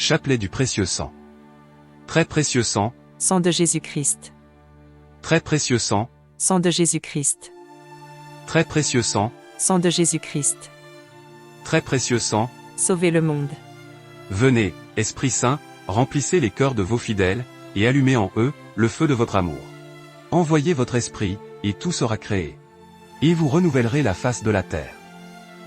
Chapelet du précieux sang. Très précieux sang, Sang de Jésus-Christ. très précieux sang, Sang de Jésus-Christ. très précieux sang, Sang de Jésus-Christ. très précieux sang. Sauvez le monde. Venez, Esprit Saint, remplissez les cœurs de vos fidèles, et allumez en eux le feu de votre amour. Envoyez votre esprit, et tout sera créé. Et vous renouvellerez la face de la terre.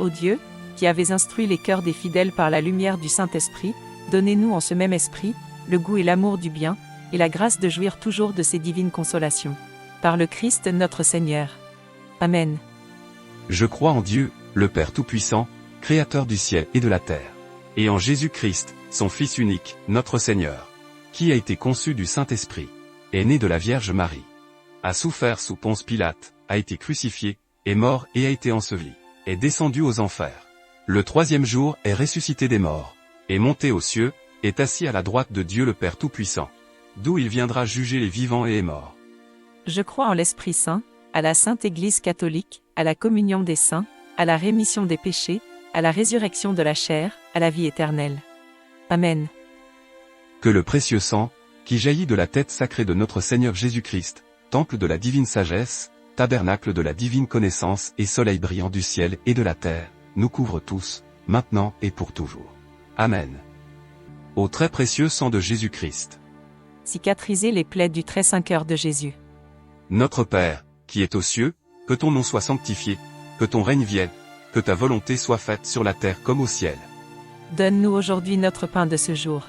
Ô Dieu, qui avez instruit les cœurs des fidèles par la lumière du Saint-Esprit, donnez-nous en ce même esprit, le goût et l'amour du bien, et la grâce de jouir toujours de ces divines consolations. Par le Christ notre Seigneur. Amen. Je crois en Dieu, le Père Tout-Puissant, Créateur du ciel et de la terre. Et en Jésus-Christ, son Fils unique, notre Seigneur, qui a été conçu du Saint-Esprit, est né de la Vierge Marie, a souffert sous Ponce Pilate, a été crucifié, est mort et a été enseveli, est descendu aux enfers. Le troisième jour est ressuscité des morts, est monté aux cieux, est assis à la droite de Dieu le Père Tout-Puissant, d'où il viendra juger les vivants et les morts. Je crois en l'Esprit Saint, à la Sainte Église catholique, à la communion des saints, à la rémission des péchés, à la résurrection de la chair, à la vie éternelle. Amen. Que le précieux sang, qui jaillit de la tête sacrée de notre Seigneur Jésus-Christ, temple de la divine sagesse, tabernacle de la divine connaissance et soleil brillant du ciel et de la terre, nous couvre tous, maintenant et pour toujours. Amen. Au très précieux sang de Jésus-Christ. Cicatrisez les plaies du très saint cœur de Jésus. Notre Père, qui es aux cieux, que ton nom soit sanctifié, que ton règne vienne, que ta volonté soit faite sur la terre comme au ciel. Donne-nous aujourd'hui notre pain de ce jour.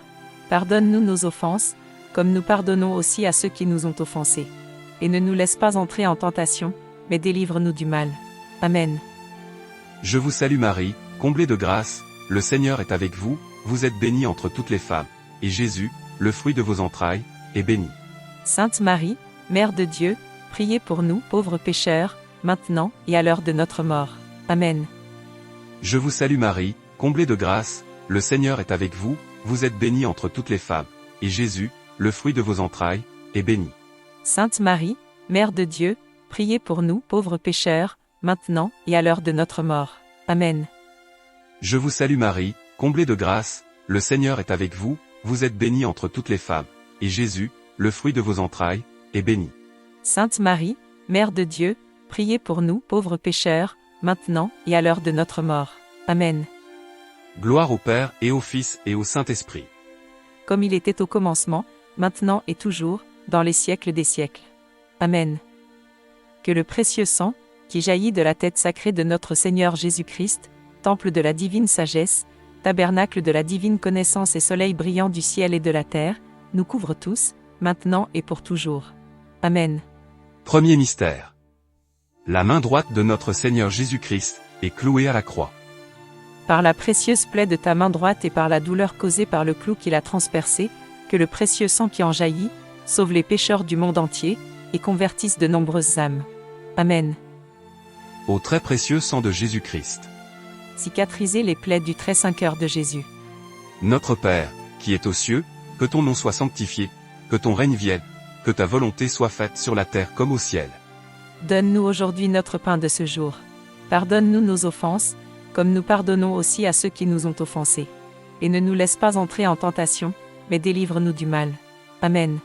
Pardonne-nous nos offenses, comme nous pardonnons aussi à ceux qui nous ont offensés. Et ne nous laisse pas entrer en tentation, mais délivre-nous du mal. Amen. Je vous salue Marie, comblée de grâce, le Seigneur est avec vous, vous êtes bénie entre toutes les femmes, et Jésus, le fruit de vos entrailles, est béni. Sainte Marie, Mère de Dieu, priez pour nous pauvres pécheurs, maintenant et à l'heure de notre mort. Amen. Je vous salue Marie, comblée de grâce, le Seigneur est avec vous, vous êtes bénie entre toutes les femmes, et Jésus, le fruit de vos entrailles, est béni. Sainte Marie, Mère de Dieu, priez pour nous pauvres pécheurs, maintenant et à l'heure de notre mort. Amen. Je vous salue Marie, comblée de grâce, le Seigneur est avec vous, vous êtes bénie entre toutes les femmes, et Jésus, le fruit de vos entrailles, est béni. Sainte Marie, Mère de Dieu, priez pour nous pauvres pécheurs, maintenant et à l'heure de notre mort. Amen. Gloire au Père et au Fils et au Saint-Esprit. Comme il était au commencement, maintenant et toujours, dans les siècles des siècles. Amen. Que le précieux sang, qui jaillit de la tête sacrée de notre Seigneur Jésus-Christ, temple de la divine sagesse, tabernacle de la divine connaissance et soleil brillant du ciel et de la terre, nous couvre tous, maintenant et pour toujours. Amen. Premier mystère. La main droite de notre Seigneur Jésus-Christ est clouée à la croix. Par la précieuse plaie de ta main droite et par la douleur causée par le clou qui l'a transpercé, que le précieux sang qui en jaillit, sauve les pécheurs du monde entier, et convertisse de nombreuses âmes. Amen. Au très précieux sang de Jésus-Christ. Cicatrisez les plaies du très saint cœur de Jésus. Notre Père, qui es aux cieux, que ton nom soit sanctifié, que ton règne vienne, que ta volonté soit faite sur la terre comme au ciel. Donne-nous aujourd'hui notre pain de ce jour. Pardonne-nous nos offenses, comme nous pardonnons aussi à ceux qui nous ont offensés. Et ne nous laisse pas entrer en tentation, mais délivre-nous du mal. Amen.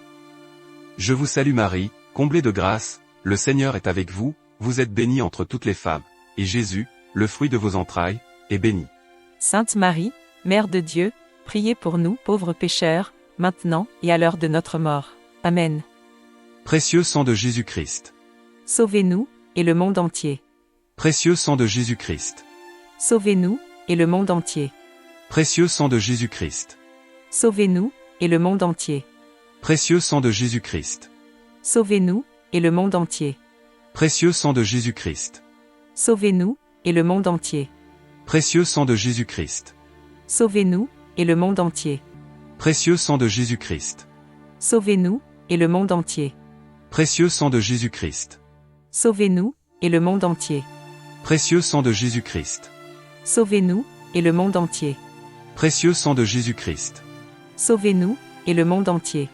Je vous salue Marie, comblée de grâce, le Seigneur est avec vous, vous êtes bénie entre toutes les femmes, et Jésus, le fruit de vos entrailles, est béni. Sainte Marie, Mère de Dieu, priez pour nous pauvres pécheurs, maintenant et à l'heure de notre mort. Amen. Précieux sang de Jésus-Christ. Sauvez-nous, et le monde entier. Précieux sang de Jésus-Christ. Sauvez-nous, et le monde entier. Précieux sang de Jésus-Christ. Sauvez-nous, et le monde entier. Précieux sang de Jésus-Christ. Sauvez-nous, et le monde entier. Précieux sang de Jésus-Christ. Sauvez-nous, et le monde entier. Précieux sang de Jésus-Christ. Sauvez-nous, et le monde entier. Précieux sang de Jésus-Christ. Sauvez-nous, et le monde entier. Précieux sang de Jésus-Christ. Sauvez-nous, et le monde entier. Précieux sang de Jésus-Christ. Sauvez-nous, et le monde entier. Précieux sang de Jésus-Christ. Sauvez-nous, et le monde entier.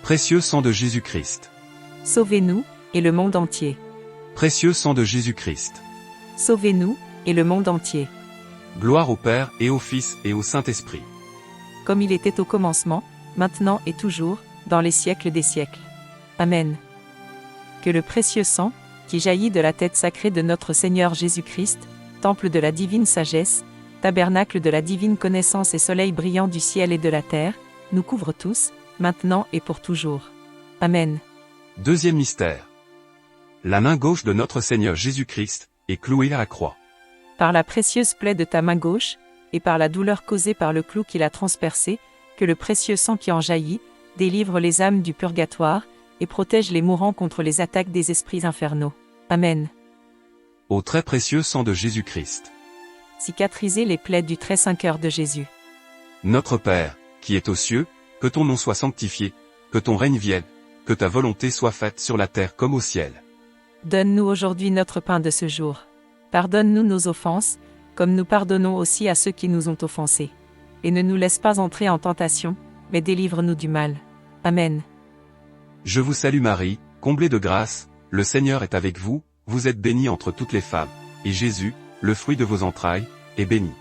Précieux sang de Jésus-Christ. Sauvez-nous, et le monde entier. Précieux sang de Jésus-Christ. Sauvez-nous, et le monde entier. Gloire au Père et au Fils et au Saint-Esprit. comme il était au commencement, maintenant et toujours, dans les siècles des siècles. Amen. Que le précieux sang, qui jaillit de la tête sacrée de notre Seigneur Jésus-Christ, temple de la divine sagesse, tabernacle de la divine connaissance et soleil brillant du ciel et de la terre, nous couvre tous, maintenant et pour toujours. Amen. Deuxième mystère. La main gauche de notre Seigneur Jésus-Christ est clouée à la croix. Par la précieuse plaie de ta main gauche, et par la douleur causée par le clou qui l'a transpercé, que le précieux sang qui en jaillit, délivre les âmes du purgatoire, et protège les mourants contre les attaques des esprits infernaux. Amen. Au très précieux sang de Jésus-Christ. Cicatriser les plaies du très saint cœur de Jésus. Notre Père, qui es aux cieux, que ton nom soit sanctifié, que ton règne vienne, que ta volonté soit faite sur la terre comme au ciel. Donne-nous aujourd'hui notre pain de ce jour. Pardonne-nous nos offenses, comme nous pardonnons aussi à ceux qui nous ont offensés. Et ne nous laisse pas entrer en tentation, mais délivre-nous du mal. Amen. Je vous salue Marie, comblée de grâce, le Seigneur est avec vous, vous êtes bénie entre toutes les femmes, et Jésus, le fruit de vos entrailles, est béni.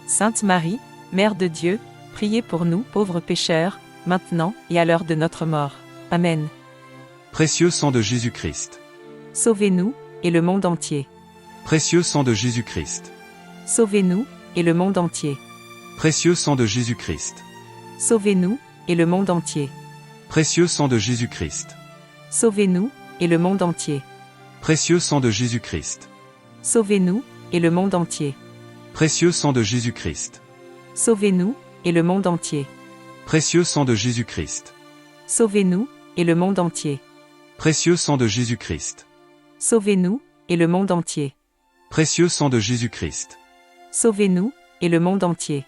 Sainte Marie, Mère de Dieu, priez pour nous, pauvres pécheurs, maintenant et à l'heure de notre mort. Amen. Précieux sang de Jésus-Christ. Sauvez-nous, et le monde entier. Précieux sang de Jésus-Christ. Sauvez-nous, et le monde entier. Précieux sang de Jésus-Christ. Sauvez-nous, et le monde entier. Précieux sang de Jésus-Christ. Sauvez-nous, et le monde entier. Précieux sang de Jésus-Christ. Sauvez-nous, et le monde entier. Précieux sang de Jésus-Christ. Sauvez-nous, et le monde entier. Précieux sang de Jésus-Christ. Sauvez-nous, et le monde entier. Précieux sang de Jésus-Christ. Sauvez-nous, et le monde entier. Précieux sang de Jésus-Christ. Sauvez-nous, et le monde entier.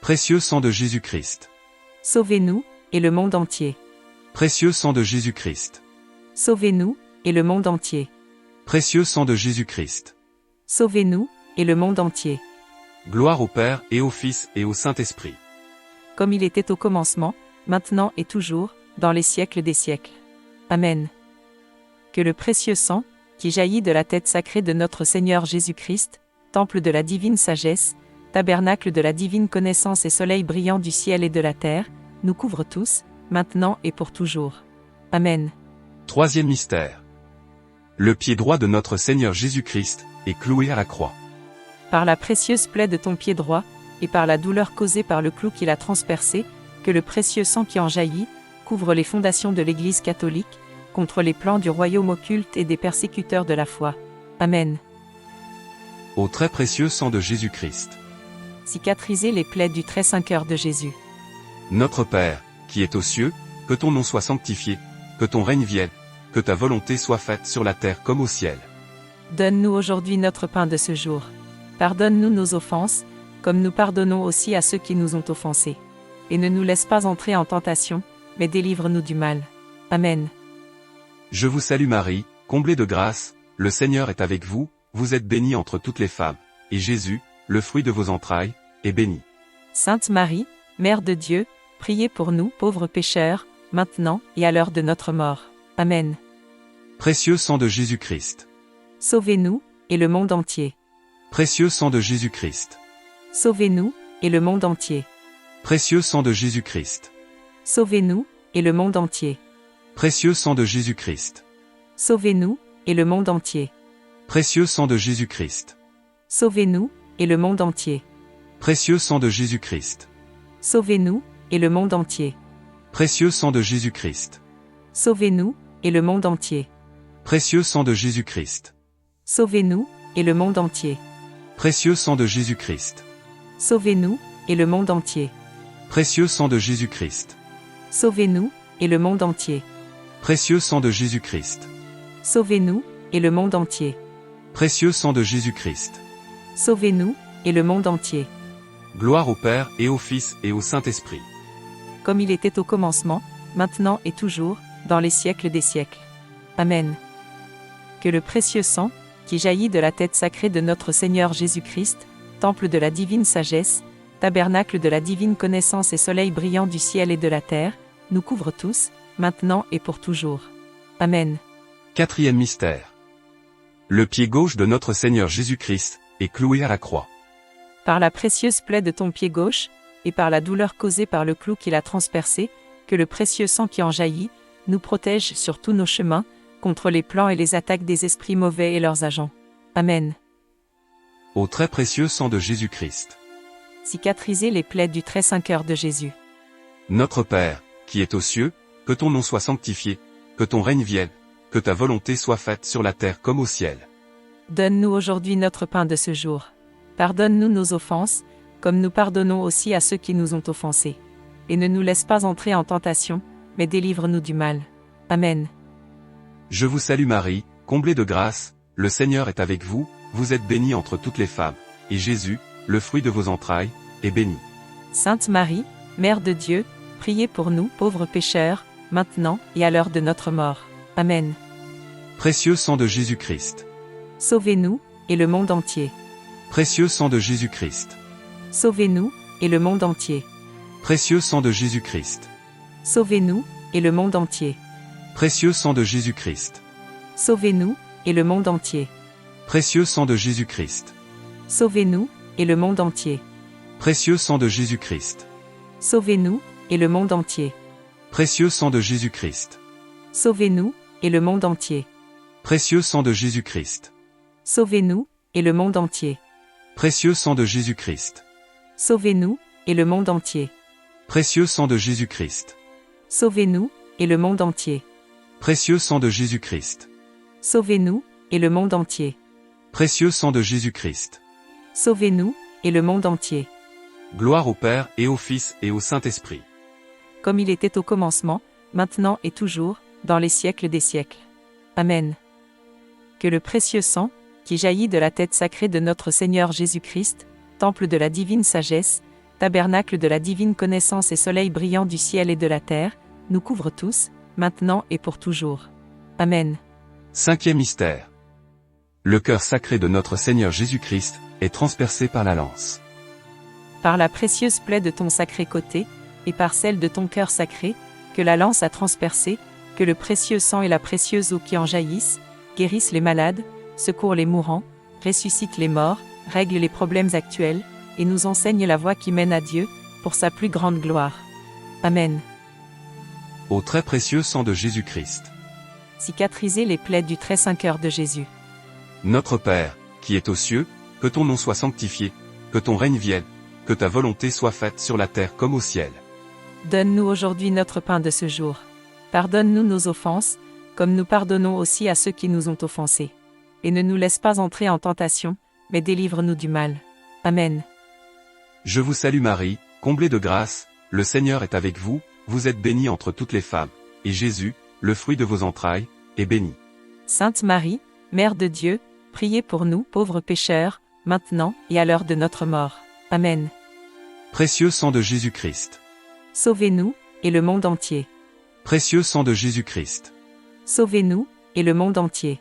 Précieux sang de Jésus-Christ. Sauvez-nous, et le monde entier. Précieux sang de Jésus-Christ. Sauvez-nous, et le monde entier. Précieux sang de Jésus-Christ. Sauvez-nous, et le monde entier. Gloire au Père et au Fils et au Saint-Esprit. Comme il était au commencement, maintenant et toujours, dans les siècles des siècles. Amen. Que le précieux sang, qui jaillit de la tête sacrée de notre Seigneur Jésus-Christ, temple de la divine sagesse, tabernacle de la divine connaissance et soleil brillant du ciel et de la terre, nous couvre tous, maintenant et pour toujours. Amen. Troisième mystère. Le pied droit de notre Seigneur Jésus-Christ est cloué à la croix. Par la précieuse plaie de ton pied droit, et par la douleur causée par le clou qui l'a transpercé, que le précieux sang qui en jaillit, couvre les fondations de l'Église catholique, contre les plans du royaume occulte et des persécuteurs de la foi. Amen. Au très précieux sang de Jésus-Christ. Cicatriser les plaies du très saint cœur de Jésus. Notre Père, qui es aux cieux, que ton nom soit sanctifié, que ton règne vienne, que ta volonté soit faite sur la terre comme au ciel. Donne-nous aujourd'hui notre pain de ce jour. Pardonne-nous nos offenses, comme nous pardonnons aussi à ceux qui nous ont offensés. Et ne nous laisse pas entrer en tentation, mais délivre-nous du mal. Amen. Je vous salue Marie, comblée de grâce, le Seigneur est avec vous, vous êtes bénie entre toutes les femmes, et Jésus, le fruit de vos entrailles, est béni. Sainte Marie, Mère de Dieu, priez pour nous, pauvres pécheurs, maintenant et à l'heure de notre mort. Amen. Précieux sang de Jésus-Christ. Sauvez-nous, et le monde entier. Précieux sang de Jésus-Christ. Sauvez-nous, et le monde entier. Précieux sang de Jésus-Christ. Sauvez-nous, et le monde entier. Précieux sang de Jésus-Christ. Sauvez-nous, et le monde entier. Précieux sang de Jésus-Christ. Sauvez-nous, et le monde entier. Précieux sang de Jésus-Christ. Sauvez-nous, et le monde entier. Précieux sang de Jésus-Christ. Sauvez-nous, et le monde entier. Précieux sang de Jésus-Christ. Sauvez-nous, et le monde entier. Précieux sang de Jésus-Christ. Sauvez-nous, et le monde entier. Précieux sang de Jésus-Christ. Sauvez-nous, et le monde entier. Précieux sang de Jésus-Christ. Sauvez-nous, et le monde entier. Précieux sang de Jésus-Christ. Sauvez-nous, et le monde entier. Gloire au Père et au Fils et au Saint-Esprit. Comme il était au commencement, maintenant et toujours, dans les siècles des siècles. Amen. Que le précieux sang, qui jaillit de la tête sacrée de notre Seigneur Jésus-Christ, temple de la divine sagesse, tabernacle de la divine connaissance et soleil brillant du ciel et de la terre, nous couvre tous, maintenant et pour toujours. Amen. Quatrième mystère. Le pied gauche de notre Seigneur Jésus-Christ est cloué à la croix. Par la précieuse plaie de ton pied gauche, et par la douleur causée par le clou qui l'a transpercé, que le précieux sang qui en jaillit, nous protège sur tous nos chemins, contre les plans et les attaques des esprits mauvais et leurs agents. Amen. Au très précieux sang de Jésus-Christ. Cicatriser les plaies du très saint cœur de Jésus. Notre Père, qui es aux cieux, que ton nom soit sanctifié, que ton règne vienne, que ta volonté soit faite sur la terre comme au ciel. Donne-nous aujourd'hui notre pain de ce jour. Pardonne-nous nos offenses, comme nous pardonnons aussi à ceux qui nous ont offensés. Et ne nous laisse pas entrer en tentation, mais délivre-nous du mal. Amen. Je vous salue Marie, comblée de grâce, le Seigneur est avec vous, vous êtes bénie entre toutes les femmes, et Jésus, le fruit de vos entrailles, est béni. Sainte Marie, Mère de Dieu, priez pour nous, pauvres pécheurs, maintenant et à l'heure de notre mort. Amen. Précieux sang de Jésus-Christ. Sauvez-nous, et le monde entier. Précieux sang de Jésus-Christ. Sauvez-nous, et le monde entier. Précieux sang de Jésus-Christ. Sauvez-nous, et le monde entier. Précieux sang de Jésus-Christ. Sauvez-nous, et le monde entier. Précieux sang de Jésus-Christ. Sauvez-nous, et le monde entier. Précieux sang de Jésus-Christ. Sauvez-nous, et le monde entier. Précieux sang de Jésus-Christ. Sauvez-nous, et le monde entier. Précieux sang de Jésus-Christ. Sauvez-nous, et le monde entier. Précieux sang de Jésus-Christ. Sauvez-nous, et le monde entier. Précieux sang de Jésus-Christ. Sauvez-nous, et le monde entier. Précieux sang de Jésus-Christ. Sauvez-nous, et le monde entier. Précieux sang de Jésus-Christ. Sauvez-nous, et le monde entier. Gloire au Père et au Fils et au Saint-Esprit. Comme il était au commencement, maintenant et toujours, dans les siècles des siècles. Amen. Que le précieux sang, qui jaillit de la tête sacrée de notre Seigneur Jésus-Christ, temple de la divine sagesse, tabernacle de la divine connaissance et soleil brillant du ciel et de la terre, nous couvre tous, maintenant et pour toujours. Amen. Cinquième mystère. Le cœur sacré de notre Seigneur Jésus-Christ est transpercé par la lance. Par la précieuse plaie de ton sacré côté, et par celle de ton cœur sacré, que la lance a transpercé, que le précieux sang et la précieuse eau qui en jaillissent, guérissent les malades, secourent les mourants, ressuscitent les morts, règlent les problèmes actuels, et nous enseignent la voie qui mène à Dieu, pour sa plus grande gloire. Amen. Au très précieux sang de Jésus-Christ. Cicatriser les plaies du très saint cœur de Jésus. Notre Père, qui es aux cieux, que ton nom soit sanctifié, que ton règne vienne, que ta volonté soit faite sur la terre comme au ciel. Donne-nous aujourd'hui notre pain de ce jour. Pardonne-nous nos offenses, comme nous pardonnons aussi à ceux qui nous ont offensés. Et ne nous laisse pas entrer en tentation, mais délivre-nous du mal. Amen. Je vous salue Marie, comblée de grâce, le Seigneur est avec vous, vous êtes bénie entre toutes les femmes, et Jésus, le fruit de vos entrailles, est béni. Sainte Marie, Mère de Dieu, priez pour nous, pauvres pécheurs, maintenant et à l'heure de notre mort. Amen. Précieux sang de Jésus-Christ. Sauvez-nous, et le monde entier. Précieux sang de Jésus-Christ. Sauvez-nous, et le monde entier.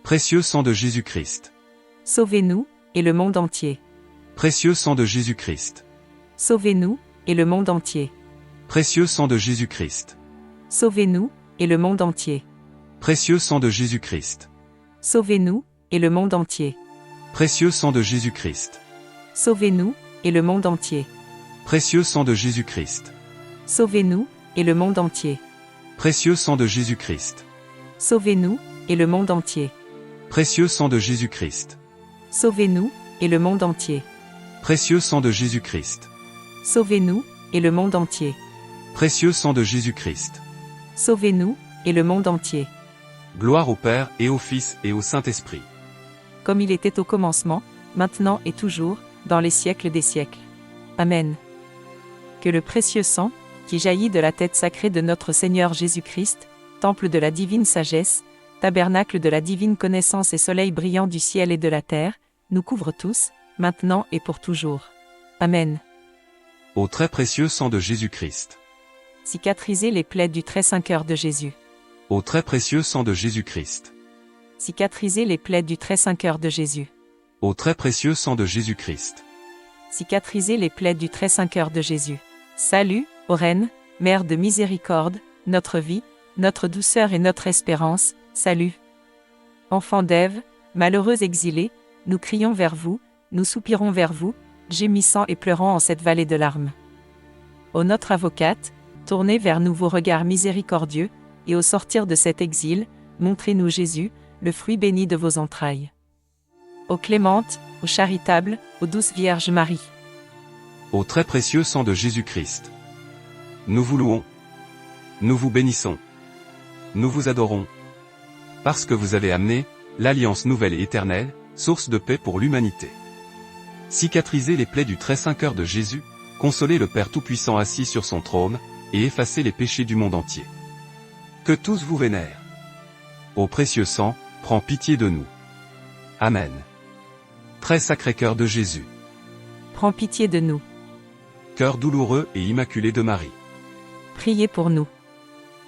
Précieux sang de Jésus-Christ. Sauvez-nous, et le monde entier. Précieux sang de Jésus-Christ. Sauvez-nous, et le monde entier. Précieux sang de Jésus-Christ. Sauvez-nous, et le monde entier. Précieux sang de Jésus-Christ. Sauvez-nous, et le monde entier. Précieux sang de Jésus-Christ. Sauvez-nous, et le monde entier. Précieux sang de Jésus-Christ. Sauvez-nous, et le monde entier. Précieux sang de Jésus-Christ. Sauvez-nous, et le monde entier. Précieux sang de Jésus-Christ. Sauvez-nous, et le monde entier. Précieux sang de Jésus-Christ. Sauvez-nous, et le monde entier. Précieux sang de Jésus-Christ. Sauvez-nous, et le monde entier. Gloire au Père et au Fils et au Saint-Esprit. Comme il était au commencement, maintenant et toujours, dans les siècles des siècles. Amen. Que le précieux sang, qui jaillit de la tête sacrée de notre Seigneur Jésus-Christ, temple de la divine sagesse, tabernacle de la divine connaissance et soleil brillant du ciel et de la terre, nous couvre tous, maintenant et pour toujours. Amen. Au très précieux sang de Jésus-Christ. Cicatriser les plaies du très saint cœur de Jésus. Au très précieux sang de Jésus-Christ. Cicatriser les plaies du très saint cœur de Jésus. Au très précieux sang de Jésus-Christ. Cicatriser les plaies du très saint cœur de Jésus. Salut, ô Reine, Mère de miséricorde, notre vie, notre douceur et notre espérance, salut. Enfants d'Ève, malheureux exilés, nous crions vers vous, nous soupirons vers vous, gémissant et pleurant en cette vallée de larmes. Ô notre avocate, tournez vers nous vos regards miséricordieux, et au sortir de cet exil, montrez-nous Jésus, le fruit béni de vos entrailles. Ô clémente, ô charitable, ô douce Vierge Marie. Au très précieux sang de Jésus-Christ. Nous vous louons. Nous vous bénissons. Nous vous adorons. Parce que vous avez amené l'alliance nouvelle et éternelle, source de paix pour l'humanité. Cicatrisez les plaies du très saint cœur de Jésus, consolez le Père Tout-Puissant assis sur son trône, et effacez les péchés du monde entier. Que tous vous vénèrent. Ô précieux sang, prends pitié de nous. Amen. Très sacré cœur de Jésus. Prends pitié de nous. Cœur douloureux et immaculé de Marie. Priez pour nous.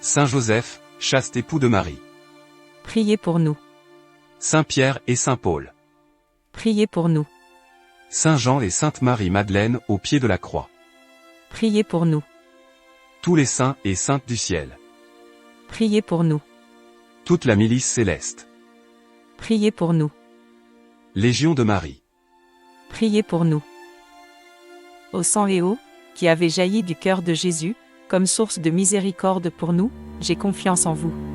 Saint Joseph, chaste époux de Marie. Priez pour nous. Saint Pierre et Saint Paul. Priez pour nous. Saint Jean et Sainte Marie-Madeleine au pied de la croix. Priez pour nous. Tous les saints et saintes du ciel. Priez pour nous. Toute la milice céleste. Priez pour nous. Légion de Marie. Priez pour nous. Ô sang et eau, qui avez jailli du cœur de Jésus, comme source de miséricorde pour nous, j'ai confiance en vous.